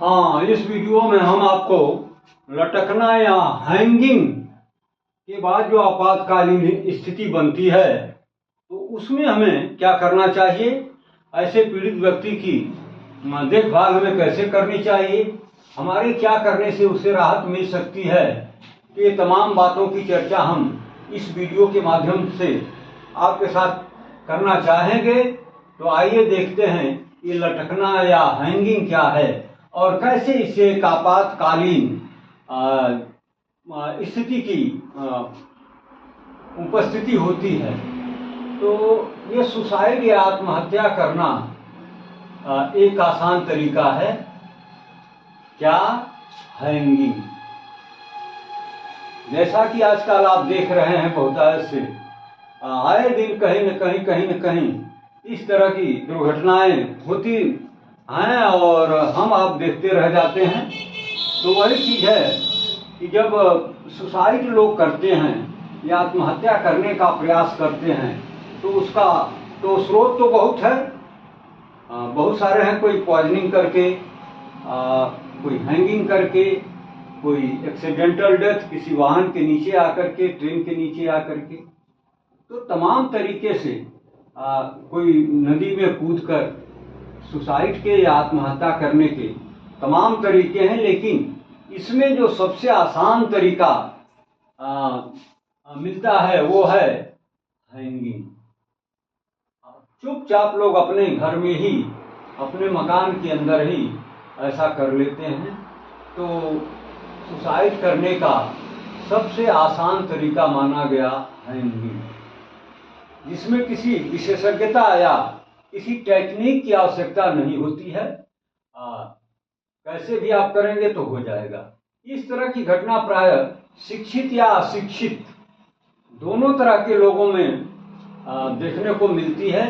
हाँ, इस वीडियो में हम आपको लटकना या हैंगिंग के बाद जो आपातकालीन स्थिति बनती है तो उसमें हमें क्या करना चाहिए, ऐसे पीड़ित व्यक्ति की देखभाल हमें कैसे करनी चाहिए, हमारे क्या करने से उसे राहत मिल सकती है। ये तमाम बातों की चर्चा हम इस वीडियो के माध्यम से आपके साथ करना चाहेंगे। तो आइए देखते हैं ये लटकना या हैंगिंग क्या है और कैसे इससे एक आपातकालीन स्थिति की उपस्थिति होती है। तो ये सुसाइड या आत्महत्या करना एक आसान तरीका है। क्या? हैंगिंग। जैसा कि आजकल आप देख रहे हैं बहुत से आए दिन कहीं न कहीं इस तरह की दुर्घटनाएं होती हैं और हम आप देखते रह जाते हैं। तो वही चीज़ है कि जब सुसाइड लोग करते हैं या आत्महत्या करने का प्रयास करते हैं तो उसका तो स्रोत तो बहुत है, बहुत सारे हैं। कोई पॉइजनिंग करके, कोई हैंगिंग करके, कोई एक्सीडेंटल डेथ किसी वाहन के नीचे आकर के, ट्रेन के नीचे आकर के। तो तमाम तरीके से कोई नदी में कूदकर सुसाइड के या आत्महत्या करने के तमाम तरीके हैं, लेकिन इसमें जो सबसे आसान तरीका मिलता है वो है हैंगिंग। चुपचाप लोग अपने घर में ही, अपने मकान के अंदर ही ऐसा कर लेते हैं। तो सुसाइड करने का सबसे आसान तरीका माना गया हैंगिंग, जिसमें किसी विशेषज्ञता या किसी टेक्निक की आवश्यकता नहीं होती है। कैसे भी आप करेंगे तो हो जाएगा। इस तरह की घटना प्राय शिक्षित या अशिक्षित दोनों तरह के लोगों में देखने को मिलती है।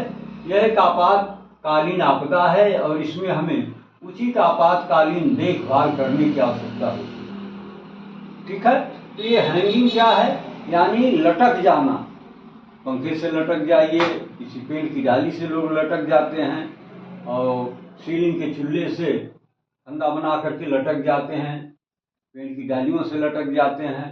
यह एक आपातकालीन आपदा है और इसमें हमें उचित आपातकालीन देखभाल करने की आवश्यकता होती है। ठीक है। तो ये हैंगिंग क्या है, यानी लटक जाना। पंखे से लटक जाइए, किसी पेड़ की डाली से लोग लटक जाते हैं और सीलिंग के चूल्हे से फंदा बना करके लटक जाते हैं, पेड़ की डालियों से लटक जाते हैं।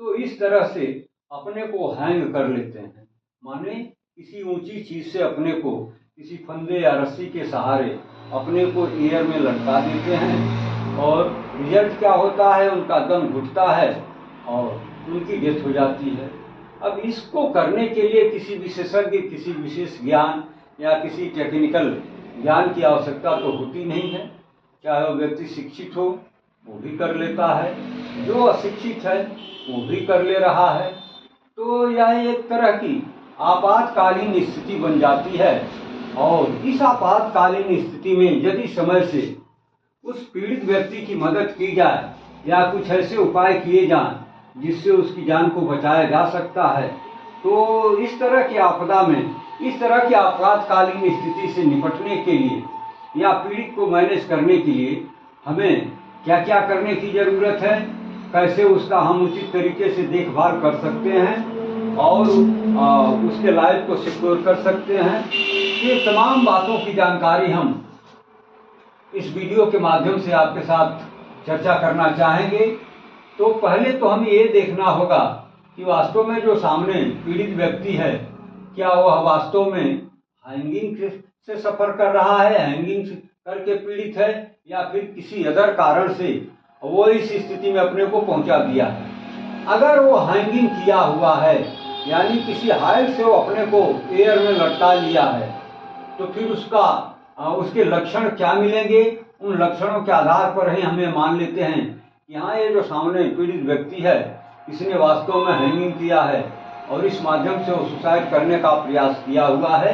तो इस तरह से अपने को हैंग कर लेते हैं, माने किसी ऊंची चीज से अपने को किसी फंदे या रस्सी के सहारे अपने को एयर में लटका देते हैं और रिजल्ट क्या होता है, उनका दम घुटता है और उनकी डेथ हो जाती है। अब इसको करने के लिए किसी विशेषज्ञ, किसी विशेष ज्ञान या किसी टेक्निकल ज्ञान की आवश्यकता तो होती नहीं है। चाहे वो व्यक्ति शिक्षित हो वो भी कर लेता है, जो अशिक्षित है वो भी कर ले रहा है। तो यह एक तरह की आपातकालीन स्थिति बन जाती है और इस आपातकालीन स्थिति में यदि समय से उस पीड़ित व्यक्ति की मदद की जाए या कुछ ऐसे उपाय किए जाएं जिससे उसकी जान को बचाया जा सकता है, तो इस तरह की आपदा में, इस तरह की आपातकालीन स्थिति से निपटने के लिए या पीड़ित को मैनेज करने के लिए हमें क्या क्या करने की ज़रूरत है, कैसे उसका हम उचित तरीके से देखभाल कर सकते हैं और उसके लाइफ को सिक्योर कर सकते हैं। ये तमाम बातों की जानकारी हम इस वीडियो के माध्यम से आपके साथ चर्चा करना चाहेंगे। तो पहले तो हमें ये देखना होगा कि वास्तव में जो सामने पीड़ित व्यक्ति है, क्या वह वास्तव में हैंगिंग से सफ़र कर रहा है, हैंगिंग करके पीड़ित है, या फिर किसी अदर कारण से वो इस स्थिति में अपने को पहुंचा दिया है। अगर वो हैंगिंग किया हुआ है, यानी किसी हाइट से वो अपने को एयर में लटका लिया है, तो फिर उसके लक्षण क्या मिलेंगे, उन लक्षणों के आधार पर ही हमें मान लेते हैं कि हाँ, ये जो सामने पीड़ित व्यक्ति है इसने वास्तव में हैंगिंग किया है और इस माध्यम से वो सुसाइड करने का प्रयास किया हुआ है।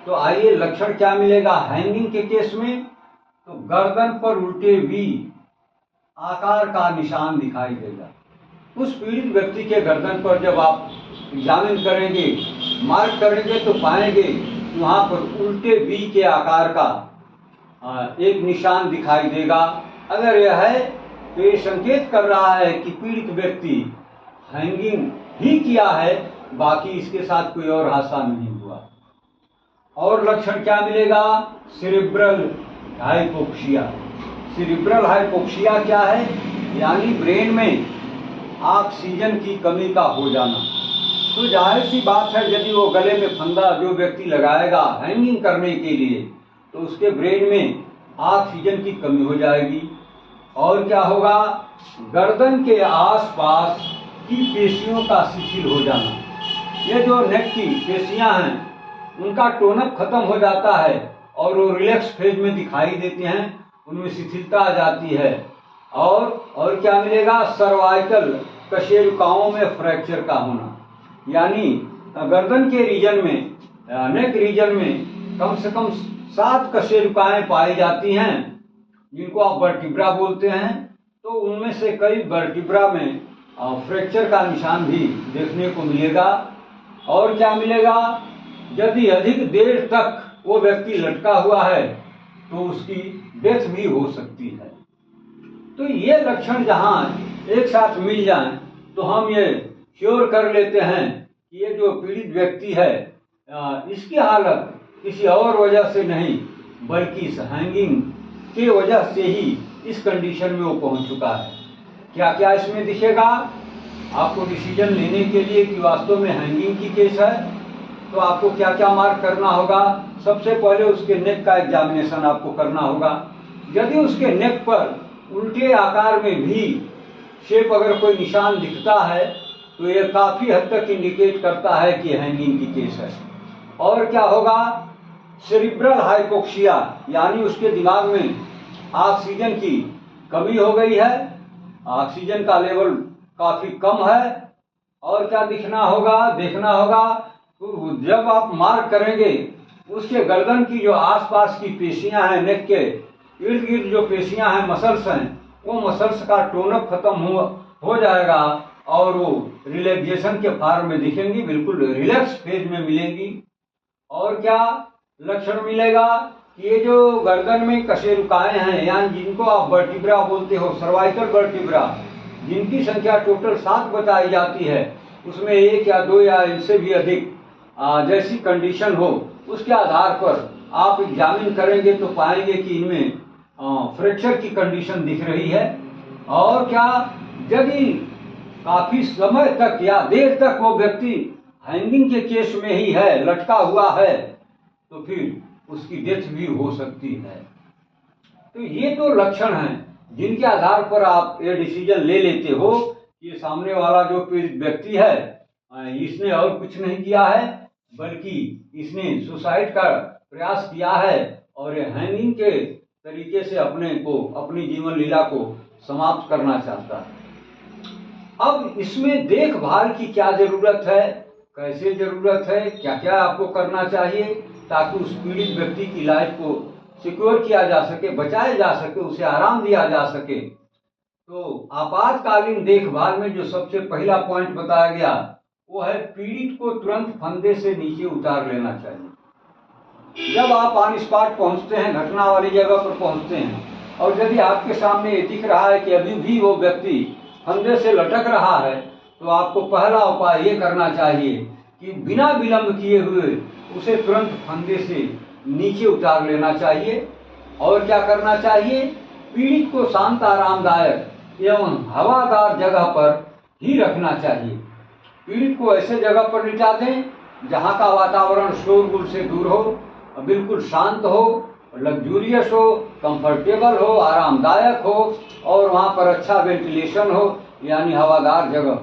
तो आइए, लक्षण क्या मिलेगा हैंगिंग के केस में? तो गर्दन पर उल्टे वी आकार का निशान दिखाई देगा। उस पीड़ित व्यक्ति के गर्दन पर जब आप एग्जामिन करेंगे, मार्क करेंगे, तो पाएंगे वहाँ पर उल्टे वी के आकार का एक निशान दिखाई देगा। अगर यह है तो ये संकेत कर रहा है कि पीड़ित व्यक्ति हैंगिंग ही किया है, बाकी इसके साथ कोई और हादसा नहीं हुआ। और लक्षण क्या मिलेगा? सेरेब्रल हाइपोक्सिया, सेरिब्रल हाइपोक्सिया क्या है, यानी ब्रेन में ऑक्सीजन की कमी का हो जाना। तो जाहिर सी बात है, यदि वो गले में फंदा जो व्यक्ति लगाएगा हैंगिंग करने के लिए, तो उसके ब्रेन में ऑक्सीजन की कमी हो जाएगी। और क्या होगा, गर्दन के आसपास की पेशियों का शिथिल हो जाना। ये जो नेक की पेशियां हैं उनका टोनअप खत्म हो जाता है और वो रिलैक्स फेज में दिखाई देते हैं, उनमें शिथिलता आ जाती है। और क्या मिलेगा, सर्वाइकल कशेरुकाओं में फ्रैक्चर का होना, यानी गर्दन के रीजन में, नेक रीजन में कम से कम 7 कशेरुकाएं पाई जाती हैं जिनको आप वर्टिब्रा बोलते हैं। तो उनमें से कई वर्टिब्रा में फ्रैक्चर का निशान भी देखने को मिलेगा। और क्या मिलेगा, यदि अधिक देर तक वो व्यक्ति लटका हुआ है तो उसकी डेथ भी हो सकती है। तो ये लक्षण जहाँ एक साथ मिल जाएं तो हम ये श्योर कर लेते हैं कि ये जो पीड़ित व्यक्ति है इसकी हालत किसी और वजह से नहीं बल्कि इस हैंगिंग के वजह से ही इस कंडीशन में वो पहुंच चुका है। क्या क्या इसमें दिखेगा आपको डिसीजन लेने के लिए कि वास्तव में हैंगिंग की केस है, तो आपको क्या क्या मार्क करना होगा। सबसे पहले उसके नेक का एग्जामिनेशन आपको करना होगा। यदि उसके नेक पर उल्टे आकार में भी शेप अगर कोई निशान दिखता है तो यह काफी हद तक इंडिकेट करता है कि हैंगिंग की केस है। और क्या होगा, सेरिब्रल हाइपोक्सिया, यानी उसके दिमाग में ऑक्सीजन की कमी हो गई है, ऑक्सीजन का लेवल काफी कम है। और क्या देखना होगा तो जब आप मार्क करेंगे उसके गर्दन की जो आसपास की पेशियां हैं, नेक के इर्द गिर्द जो पेशियां हैं, मसल्स हैं, वो मसल्स का टोनअप खत्म हो जाएगा और वो रिलैक्सेशन के फॉर्म में दिखेंगी, बिल्कुल रिलैक्स फेज में मिलेंगी। और क्या लक्षण मिलेगा कि ये जो गर्दन में कशेरुकाएं हैं, यानी जिनको आप वर्टिब्रा बोलते हो, सर्वाइकल वर्टिब्रा, जिनकी संख्या टोटल 7 बताई जाती है, उसमें 1 या 2 या इनसे भी अधिक जैसी कंडीशन हो, उसके आधार पर आप एग्जामिन करेंगे तो पाएंगे कि इनमें फ्रैक्चर की कंडीशन दिख रही है। और क्या, यदि काफी समय तक या देर तक वो व्यक्ति हैंगिंग के केस में ही है, लटका हुआ है, तो फिर उसकी डेथ भी हो सकती है। तो ये तो लक्षण हैं जिनके आधार पर आप ये डिसीजन ले लेते हो कि सामने वाला जो पीड़ित व्यक्ति है इसने और कुछ नहीं किया है बल्कि इसने सुसाइड का प्रयास किया है और ये हैंगिंग के तरीके से अपनी जीवन लीला को समाप्त करना चाहता है। अब इसमें देखभाल की क्या जरूरत है, कैसे जरूरत है, क्या क्या आपको करना चाहिए ताकि उस पीड़ित व्यक्ति की लाइफ को सिक्योर किया जा सके, बचाया जा सके, उसे आराम दिया जा सके। तो आपातकालीन देखभाल में जो सबसे पहला पॉइंट बताया गया वो है पीड़ित को तुरंत फंदे से नीचे उतार लेना चाहिए। जब आप ऑन स्पॉट पहुंचते हैं, घटना वाली जगह पर पहुंचते हैं और यदि आपके सामने ये दिख रहा है कि अभी भी वो व्यक्ति फंदे से लटक रहा है, तो आपको पहला उपाय ये करना चाहिए कि बिना विलंब किए हुए उसे तुरंत फंदे से नीचे उतार लेना चाहिए। और क्या करना चाहिए, पीड़ित को शांत, आरामदायक एवं हवादार जगह पर ही रखना चाहिए। पीड़ित को ऐसे जगह पर लिटा दें जहाँ का वातावरण शोरगुल से दूर हो, बिल्कुल शांत हो, लग्जूरियस हो, कंफर्टेबल हो, आरामदायक हो और वहाँ पर अच्छा वेंटिलेशन हो, यानी हवादार जगह।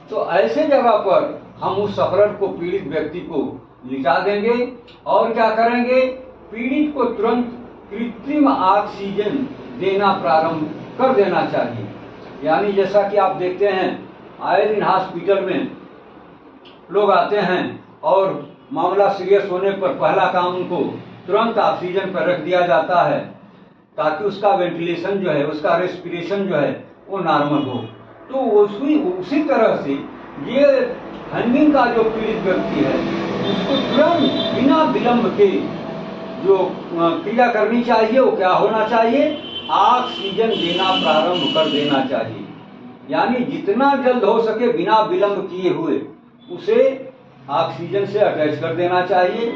तो ऐसे जगह पर हम उस सफरर को, पीड़ित व्यक्ति को लिटा देंगे। और क्या करेंगे, पीड़ित को तुरंत कृत्रिम ऑक्सीजन देना प्रारंभ कर देना चाहिए। यानी जैसा कि आप देखते हैं आए दिन हॉस्पिटल में लोग आते हैं और मामला सीरियस होने पर पहला काम उनको तुरंत ऑक्सीजन पर रख दिया जाता है ताकि उसका वेंटिलेशन जो है, उसका रेस्पिरेशन जो है वो नॉर्मल हो। तो उसी तरह से ये हैंगिंग का जो पीड़ित व्यक्ति है उसको तुरंत बिना विलंब के जो क्रिया करनी चाहिए वो क्या होना चाहिए, ऑक्सीजन देना प्रारंभ कर देना चाहिए। यानी जितना जल्द हो सके बिना विलंब किए हुए उसे ऑक्सीजन से अटैच कर देना चाहिए,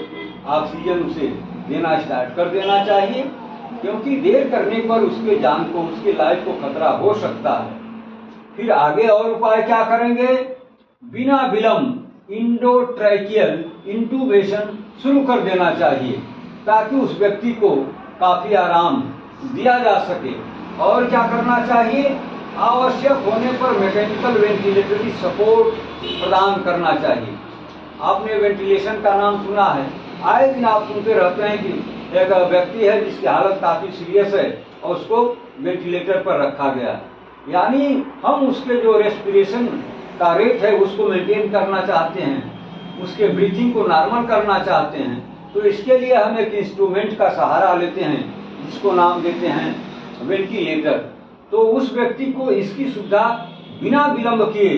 ऑक्सीजन उसे देना स्टार्ट कर देना चाहिए। क्योंकि देर करने पर उसके जान को, उसकी लाइफ को खतरा हो सकता है। फिर आगे और उपाय क्या करेंगे? बिना विलंब इंडोट्रैकियल इंटूबेशन शुरू कर देना चाहिए ताकि उस व्यक्ति को काफी आराम दिया जा सके। और क्या करना चाहिए? आवश्यक होने पर मैकेनिकल वेंटिलेटरी सपोर्ट प्रदान करना चाहिए। आपने वेंटिलेशन का नाम सुना है, आए दिन आप सुनते रहते हैं कि एक व्यक्ति है जिसकी हालत काफी सीरियस है और उसको वेंटिलेटर पर रखा गया। यानी हम उसके जो रेस्पिरेशन का रेट है उसको मेंटेन करना चाहते हैं, उसके ब्रीथिंग को नॉर्मल करना चाहते हैं, तो इसके लिए हम एक इंस्ट्रूमेंट का सहारा लेते हैं जिसको नाम देते हैं वेंटिलेटर। तो उस व्यक्ति को इसकी सुविधा बिना विलंब किए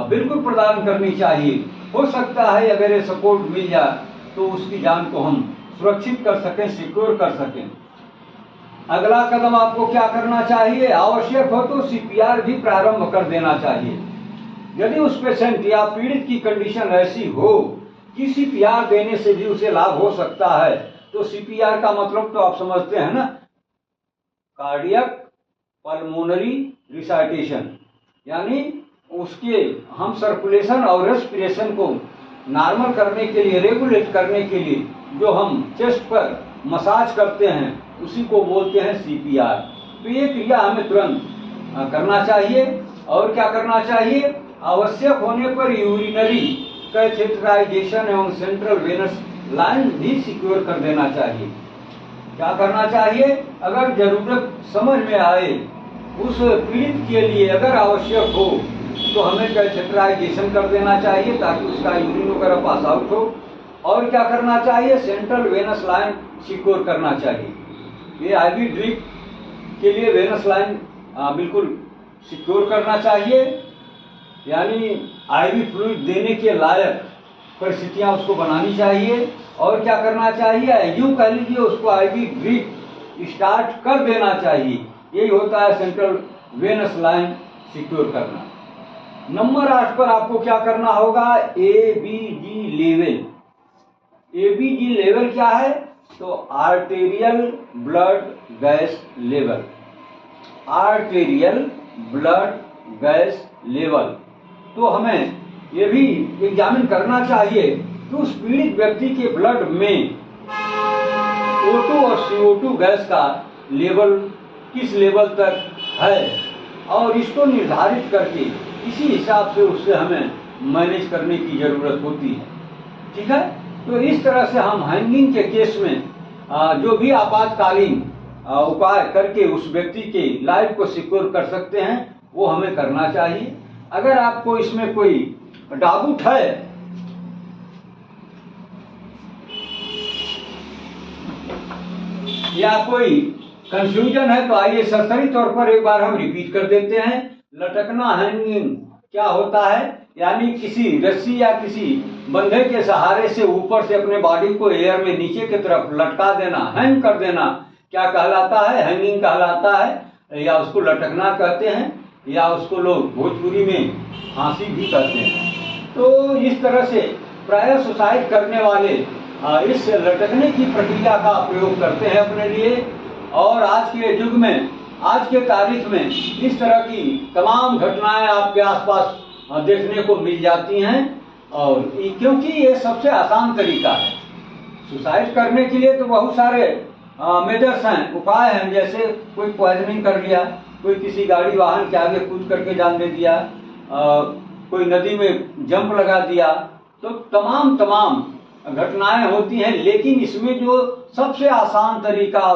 बिल्कुल प्रदान करनी चाहिए। हो सकता है अगर ये सपोर्ट मिल जाए तो उसकी जान को हम सुरक्षित कर सकें, सिक्योर कर सकें। अगला कदम आपको क्या करना चाहिए? आवश्यक हो तो सीपीआर भी प्रारंभ कर देना चाहिए। यदि उस पेशेंट या पीड़ित की कंडीशन ऐसी हो कि सीपीआर देने से भी उसे लाभ हो सकता है, तो सीपीआर का मतलब तो आप समझते हैं ना, कार्डियक पल्मोनरी रिसाइटेशन, यानी उसके हम सर्कुलेशन और रेस्पिरेशन को नॉर्मल करने के लिए, रेगुलेट करने के लिए जो हम चेस्ट पर मसाज करते हैं उसी को बोलते हैं सीपीआर। तो ये क्रिया हमें तुरंत करना चाहिए। और क्या करना चाहिए? आवश्यक होने पर यूरिनरी कैथेटराइजेशन एवं सेंट्रल वेनस लाइन भी सिक्योर कर देना चाहिए। क्या करना चाहिए? अगर जरूरत समझ में आए उस पीड़ित के लिए, अगर आवश्यक हो तो हमें कैथेटराइजेशन कर देना चाहिए ताकि उसका यूरिन वगैरह पास आउट हो। और क्या करना चाहिए? सेंट्रल वेनस लाइन सिक्योर करना चाहिए। ये आईवी ड्रिप के लिए वेनस लाइन बिल्कुल सिक्योर करना चाहिए, यानी आईवी फ्लूइड देने के लायक परिस्थितियां उसको बनानी चाहिए। और क्या करना चाहिए? यूं कह लीजिए उसको आईवी ड्रिप स्टार्ट कर देना चाहिए। यही होता है सेंट्रल वेनस लाइन सिक्योर करना। नंबर 8 पर आपको क्या करना होगा? ABG level. एबीजी लेवल क्या है? तो arterial blood gas level. Arterial blood gas level. तो हमें ये भी एग्जामिन करना चाहिए कि उस पीड़ित व्यक्ति के ब्लड में O2 और CO2 गैस का लेवल किस लेवल तक है, और इसको निर्धारित करके इसी हिसाब से उससे हमें मैनेज करने की जरूरत होती है। ठीक है, तो इस तरह से हम हैंगिंग के केस में जो भी आपातकालीन उपाय करके उस व्यक्ति के लाइफ को सिक्योर कर सकते हैं वो हमें करना चाहिए। अगर आपको इसमें कोई डाउट है या कोई कंफ्यूजन है तो आइए सरसरी तौर पर एक बार हम रिपीट कर देते हैं। लटकना हैंगिंग क्या होता है? यानी किसी रस्सी या किसी बंधे के सहारे से ऊपर से अपने बॉडी को एयर में नीचे की तरफ लटका देना, हैंग कर देना, क्या कहलाता है? हैंगिंग कहलाता है, या उसको लटकना कहते हैं, या उसको लोग भोजपुरी में फांसी भी कहते हैं। तो इस तरह से प्रायः सुसाइड करने वाले इस लटकने की प्रक्रिया का प्रयोग करते हैं अपने लिए। और आज के युग में, आज के तारीख में इस तरह की तमाम घटनाएं आपके आसपास देखने को मिल जाती हैं। और क्योंकि ये सबसे आसान तरीका है सुसाइड करने के लिए। तो बहुत सारे मेजर्स हैं, उपाय हैं, जैसे कोई पॉइजनिंग कर लिया, कोई किसी गाड़ी वाहन के आगे कूद करके जान दे दिया, कोई नदी में जंप लगा दिया, तो तमाम घटनाएं होती हैं। लेकिन इसमें जो सबसे आसान तरीका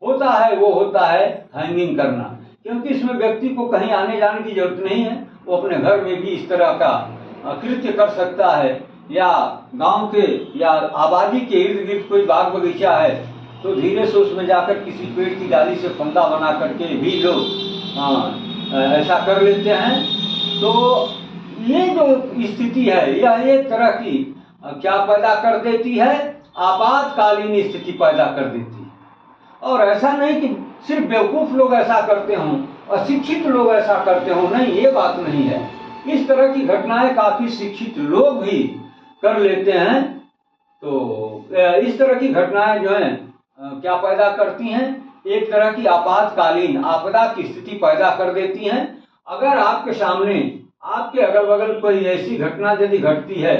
होता है वो होता है हैंगिंग करना, क्योंकि इसमें व्यक्ति को कहीं आने जाने की जरूरत नहीं है। वो अपने घर में भी इस तरह का कृत्य कर सकता है, या गांव के या आबादी के इर्द गिर्द कोई बाग बगीचा है तो धीरे से उसमें जाकर किसी पेड़ की डाली से फंदा बना करके भी लोग ऐसा कर लेते हैं। तो ये जो स्थिति है यह एक तरह की क्या पैदा कर देती है? आपातकालीन स्थिति पैदा कर देती है। और ऐसा नहीं कि सिर्फ बेवकूफ लोग ऐसा करते हों, अशिक्षित लोग ऐसा करते हों, नहीं, ये बात नहीं है। इस तरह की घटनाएं काफी शिक्षित लोग भी कर लेते हैं। तो इस तरह की घटनाएं जो हैं क्या पैदा करती हैं, एक तरह की आपातकालीन आपदा की स्थिति पैदा कर देती हैं। अगर आपके सामने आपके अगल बगल कोई ऐसी घटना यदि घटती है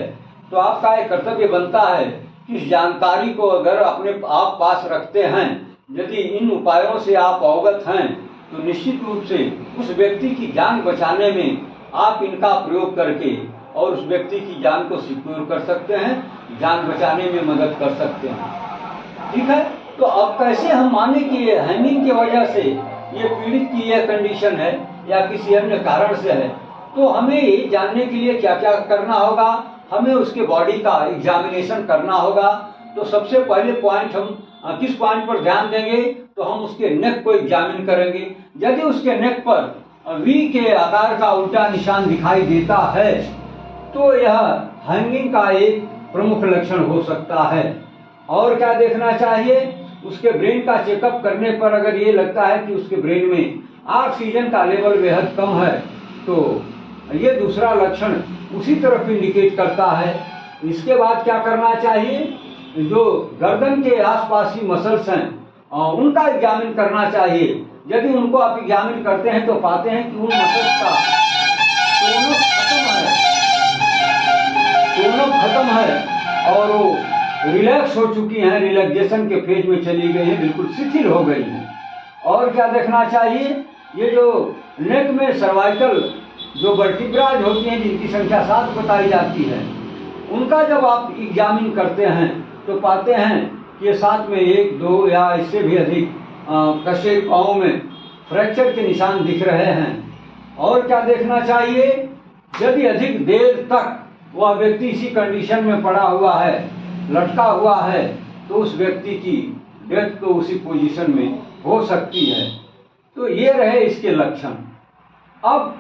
तो आपका एक कर्तव्य बनता है कि इस जानकारी को अगर अपने आप पास रखते हैं, यदि इन उपायों से आप अवगत हैं तो निश्चित रूप से उस व्यक्ति की जान बचाने में आप इनका प्रयोग करके और उस व्यक्ति की जान को सिक्योर कर सकते हैं, जान बचाने में मदद कर सकते हैं। ठीक है, तो अब कैसे हम माने कि ये हैंगिंग की वजह से ये पीड़ित की यह कंडीशन है या किसी अन्य कारण से है, तो हमें ये जानने के लिए क्या क्या करना होगा, हमें उसके बॉडी का एग्जामिनेशन करना होगा। तो सबसे पहले पॉइंट हम किस पॉइंट पर ध्यान देंगे, तो हम उसके नेक को एग्जामिन करेंगे। यदि उसके नेक पर वी के आकार का उल्टा निशान दिखाई देता है तो यह हैंगिंग का एक प्रमुख लक्षण हो सकता है। और क्या देखना चाहिए, उसके ब्रेन का चेकअप करने पर अगर ये लगता है कि उसके ब्रेन में ऑक्सीजन का लेवल बेहद कम है तो ये दूसरा लक्षण उसी तरफ इंडिकेट करता है। इसके बाद क्या करना चाहिए, जो गर्दन के आसपास ही मसल्स हैं उनका एग्जामिन करना चाहिए। यदि उनको आप एग्जामिन करते हैं तो पाते हैं कि उन मसल्स का टोन खत्म है और वो रिलैक्स हो चुकी हैं, रिलैक्सेशन के फेज में चली गई हैं, बिल्कुल शिथिल हो गई हैं। और क्या देखना चाहिए, ये जो नेक में सर्वाइकल जो वर्टिब्राज होती हैं जिनकी संख्या 7 बताई जाती है, उनका जब आप एग्जामिन करते हैं तो पाते हैं कि ये 7 में 1, 2 या इससे भी अधिक कसे पाँव में फ्रैक्चर के निशान दिख रहे हैं। और क्या देखना चाहिए, यदि अधिक देर तक वह व्यक्ति इसी कंडीशन में पड़ा हुआ है, लटका हुआ है, तो उस व्यक्ति की डेथ तो उसी पोजीशन में हो सकती है। तो ये रहे इसके लक्षण। अब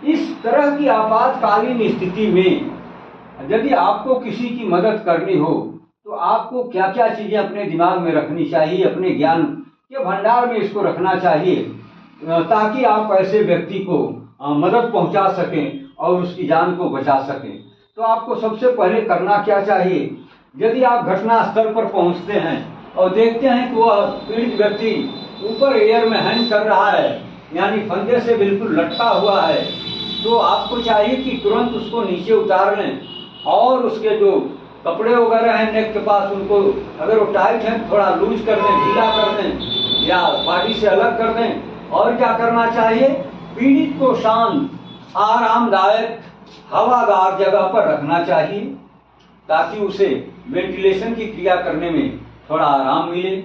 इस तरह की आपातकालीन स्थिति में यदि आपको किसी की मदद करनी हो तो आपको क्या क्या चीजें अपने दिमाग में रखनी चाहिए, अपने ज्ञान के भंडार में इसको रखना चाहिए ताकि आप ऐसे व्यक्ति को मदद पहुंचा सकें और उसकी जान को बचा सकें। तो आपको सबसे पहले करना क्या चाहिए, यदि आप घटना स्थल पर पहुंचते हैं और देखते हैं कि वह पीड़ित व्यक्ति ऊपर एयर में हैंग कर रहा है, यानी फंदे से बिल्कुल लटका हुआ है, तो आपको चाहिए कि तुरंत उसको नीचे उतार लें और उसके जो कपड़े वगैरह हैं नेक के पास, उनको अगर वो टाइट है थोड़ा लूज कर दें, ढीला कर दें या बॉडी से अलग कर दें। और क्या करना चाहिए, पीड़ित को शांत, आरामदायक, हवादार जगह पर रखना चाहिए ताकि उसे वेंटिलेशन की क्रिया करने में थोड़ा आराम मिले।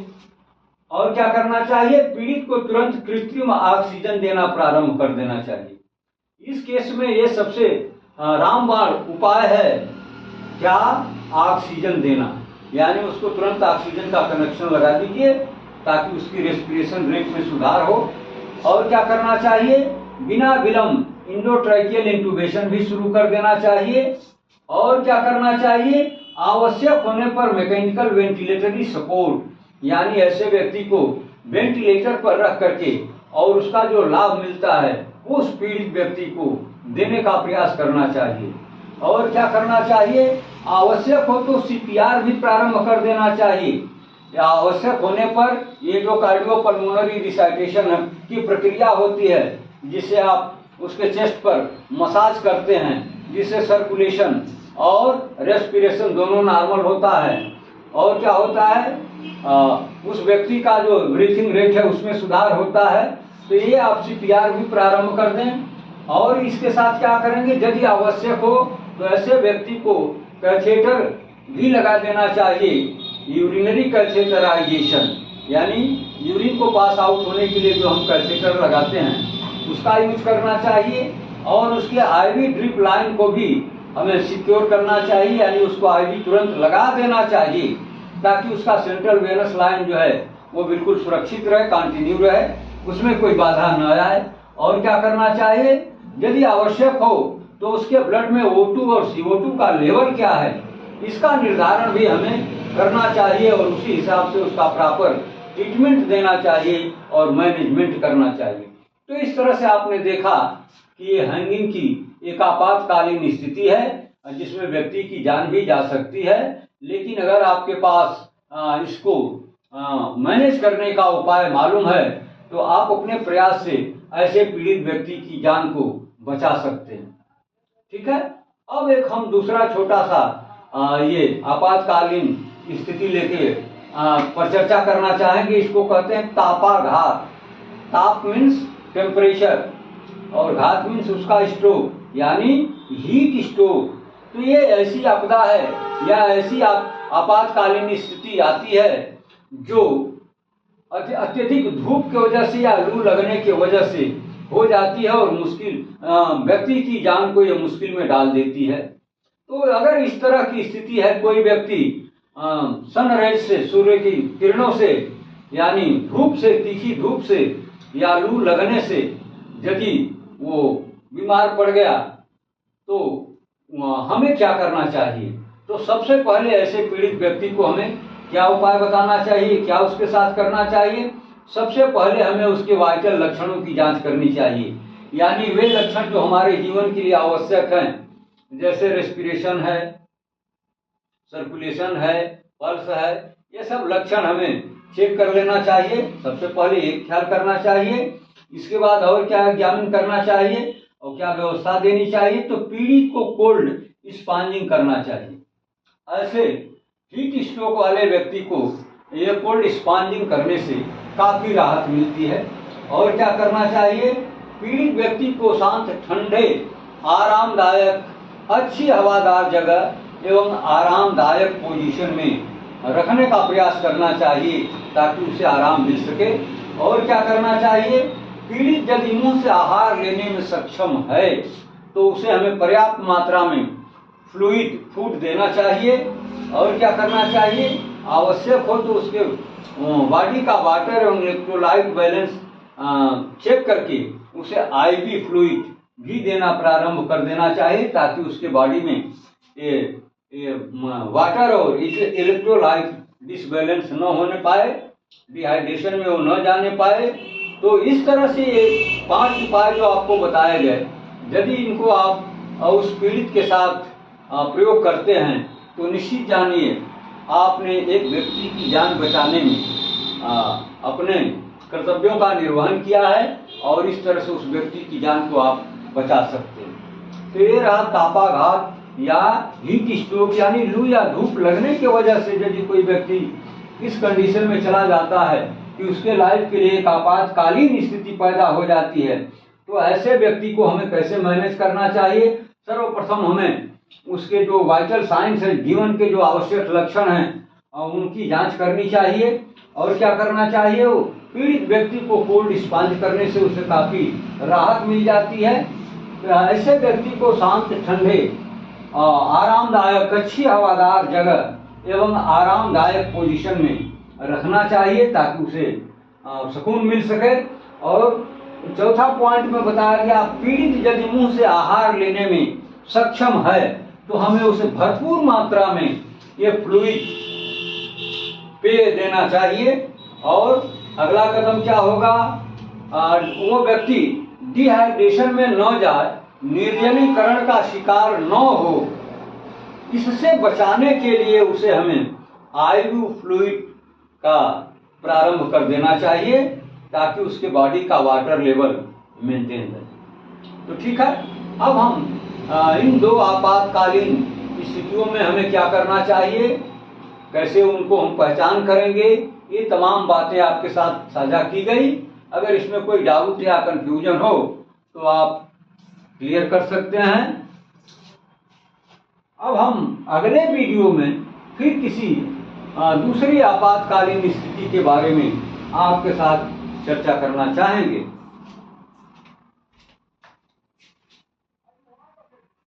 और क्या करना चाहिए, पीड़ित को तुरंत कृत्रिम ऑक्सीजन देना प्रारंभ कर देना चाहिए। इस केस में ये सबसे रामबाण उपाय है, क्या, ऑक्सीजन देना, यानी उसको तुरंत ऑक्सीजन का कनेक्शन लगा दीजिए ताकि उसकी रेस्पिरेशन रेट में सुधार हो। और क्या करना चाहिए, बिना विलंब इंडोट्रैकियल इंट्यूबेशन भी शुरू कर देना चाहिए। और क्या करना चाहिए, आवश्यक होने पर मैकेनिकल वेंटिलेटरी सपोर्ट, यानी ऐसे व्यक्ति को वेंटिलेटर पर रख करके और उसका जो लाभ मिलता है उस पीड़ित व्यक्ति को देने का प्रयास करना चाहिए। और क्या करना चाहिए, आवश्यक हो तो सीपीआर भी प्रारंभ कर देना चाहिए। या आवश्यक होने पर ये जो कार्डियोपल्मोनरी रिसाइटेशन की प्रक्रिया होती है, जिसे आप उसके चेस्ट पर मसाज करते हैं, जिससे सर्कुलेशन और रेस्पिरेशन दोनों नॉर्मल होता है। और क्या होता है, उस व्यक्ति का जो ब्रीथिंग रेट है उसमें सुधार होता है। तो ये आप सीपीआर भी प्रारंभ कर दें। और इसके साथ क्या करेंगे, यदि आवश्यक हो तो ऐसे व्यक्ति को कैथेटर भी लगा देना चाहिए, यूरिनरी कैथेटराइजेशन, यानी यूरिन को पास आउट होने के लिए जो हम कैथेटर लगाते हैं उसका यूज करना चाहिए। और उसके आईवी ड्रिप लाइन को भी हमें सिक्योर करना चाहिए, यानी उसको आईवी तुरंत लगा देना चाहिए ताकि उसका सेंट्रल वेनस लाइन जो है वो बिल्कुल सुरक्षित रहे, कंटिन्यू रहे, उसमें कोई बाधा न आए। और क्या करना चाहिए, यदि आवश्यक हो तो उसके ब्लड में O2 और CO2 का लेवल क्या है इसका निर्धारण भी हमें करना चाहिए और उसी हिसाब से उसका प्रॉपर ट्रीटमेंट देना चाहिए और मैनेजमेंट करना चाहिए। तो इस तरह से आपने देखा कि ये हैंगिंग की एक आपातकालीन स्थिति है जिसमें व्यक्ति की जान भी जा सकती है, लेकिन अगर आपके पास इसको मैनेज करने का उपाय मालूम है तो आप अपने प्रयास से ऐसे पीड़ित व्यक्ति की जान को बचा सकते हैं। ठीक है। अब एक हम दूसरा छोटा सा ये आपातकालीन स्थिति लेके पर चर्चा करना चाहेंगे। इसको कहते हैं तापाघात। ताप मीन्स टेम्परेचर और घात मीन्स उसका स्ट्रोक, यानी हीट स्ट्रोक। तो ये ऐसी आपदा है या ऐसी आपातकालीन स्थिति आती है जो अत्यधिक धूप की वजह से या लू लगने की वजह से हो जाती है और मुश्किल व्यक्ति की जान को ये मुश्किल में डाल देती है। तो अगर इस तरह की स्थिति है, कोई व्यक्ति सनराइज से, सूर्य की किरणों से, यानी धूप से, तीखी धूप से या लू लगने से यदि वो बीमार पड़ गया तो हमें क्या करना चाहिए? तो सबसे पहले ऐसे पीड़ित व्यक्ति को हमें क्या उपाय बताना चाहिए, क्या उसके साथ करना चाहिए? सबसे पहले हमें उसके वाइटल लक्षणों की जांच करनी चाहिए, यानी वे लक्षण जो हमारे जीवन के लिए आवश्यक हैं, जैसे रेस्पिरेशन है, सर्कुलेशन है, पल्स है, ये सब लक्षण हमें चेक कर लेना चाहिए। सबसे पहले एक ख्याल करना चाहिए। इसके बाद और क्या एग्जामिन करना चाहिए और क्या व्यवस्था देनी चाहिए? तो पीड़ित को कोल्ड स्पॉन्जिंग करना चाहिए। ऐसे हीट स्ट्रोक वाले व्यक्ति को ये कोल्ड स्पॉन्जिंग करने से काफी राहत मिलती है। और क्या करना चाहिए? पीड़ित व्यक्ति को शांत, ठंडे, आरामदायक, अच्छी हवादार जगह एवं आरामदायक पोजीशन में रखने का प्रयास करना चाहिए ताकि उसे आराम मिल सके। और क्या करना चाहिए? पीड़ित यदि मुंह से आहार लेने में सक्षम है तो उसे हमें पर्याप्त मात्रा में फ्लूइड, फूड देना चाहिए। और क्या करना चाहिए? आवश्यक हो तो उसके बॉडी का वाटर एवं इलेक्ट्रोलाइट बैलेंस चेक करके उसे आईवी फ्लूइड भी देना प्रारंभ कर देना चाहिए ताकि उसके बॉडी में ये वाटर और इलेक्ट्रोलाइट डिसबैलेंस न होने पाए, डिहाइड्रेशन में वो न जाने पाए। तो इस तरह से ये 5 उपाय जो आपको बताए गए, यदि इनको आप उस पीड़ित के साथ प्रयोग करते हैं तो निश्चित जानिए आपने एक व्यक्ति की जान बचाने में अपने कर्तव्यों का निर्वहन किया है और इस तरह से उस व्यक्ति की जान को आप बचा सकते हैं। तो ये रहा तापाघात या हीट स्ट्रोक, यानी लू या धूप लगने की वजह से यदि कोई व्यक्ति इस कंडीशन में चला जाता है कि उसके लाइफ के लिए एक आपातकालीन स्थिति पैदा हो जाती है, तो ऐसे व्यक्ति को हमें कैसे मैनेज करना चाहिए? सर्वप्रथम हमें उसके जो वाइटल साइंस है, जीवन के जो आवश्यक लक्षण हैं, उनकी जांच करनी चाहिए। और क्या करना चाहिए? वो पीड़ित व्यक्ति को कोल्ड स्पॉन्ज करने से उसे काफी राहत मिल जाती है। तो ऐसे व्यक्ति को शांत, ठंडे, आरामदायक, अच्छी हवादार जगह एवं आरामदायक पोजीशन में रखना चाहिए ताकि उसे सुकून मिल सके। और चौथा पॉइंट में बताया गया, पीड़ित यदि मुंह से आहार लेने में सक्षम है तो हमें उसे भरपूर मात्रा में ये फ्लूइड पेय देना चाहिए। और अगला कदम क्या होगा? वो व्यक्ति डिहाइड्रेशन में न जाए, निर्जलीकरण का शिकार न हो, इससे बचाने के लिए उसे हमें आईवी फ्लूइड का प्रारंभ कर देना चाहिए ताकि उसके बॉडी का वाटर लेवल मेंटेन रहे। तो ठीक है, अब हम इन 2 आपातकालीन स्थितियों में हमें क्या करना चाहिए, कैसे उनको हम पहचान करेंगे, ये तमाम बातें आपके साथ साझा की गई। अगर इसमें कोई डाउट या कंफ्यूजन हो तो आप क्लियर कर सकते हैं। अब हम अगले वीडियो में फिर किसी दूसरी आपातकालीन स्थिति के बारे में आपके साथ चर्चा करना चाहेंगे।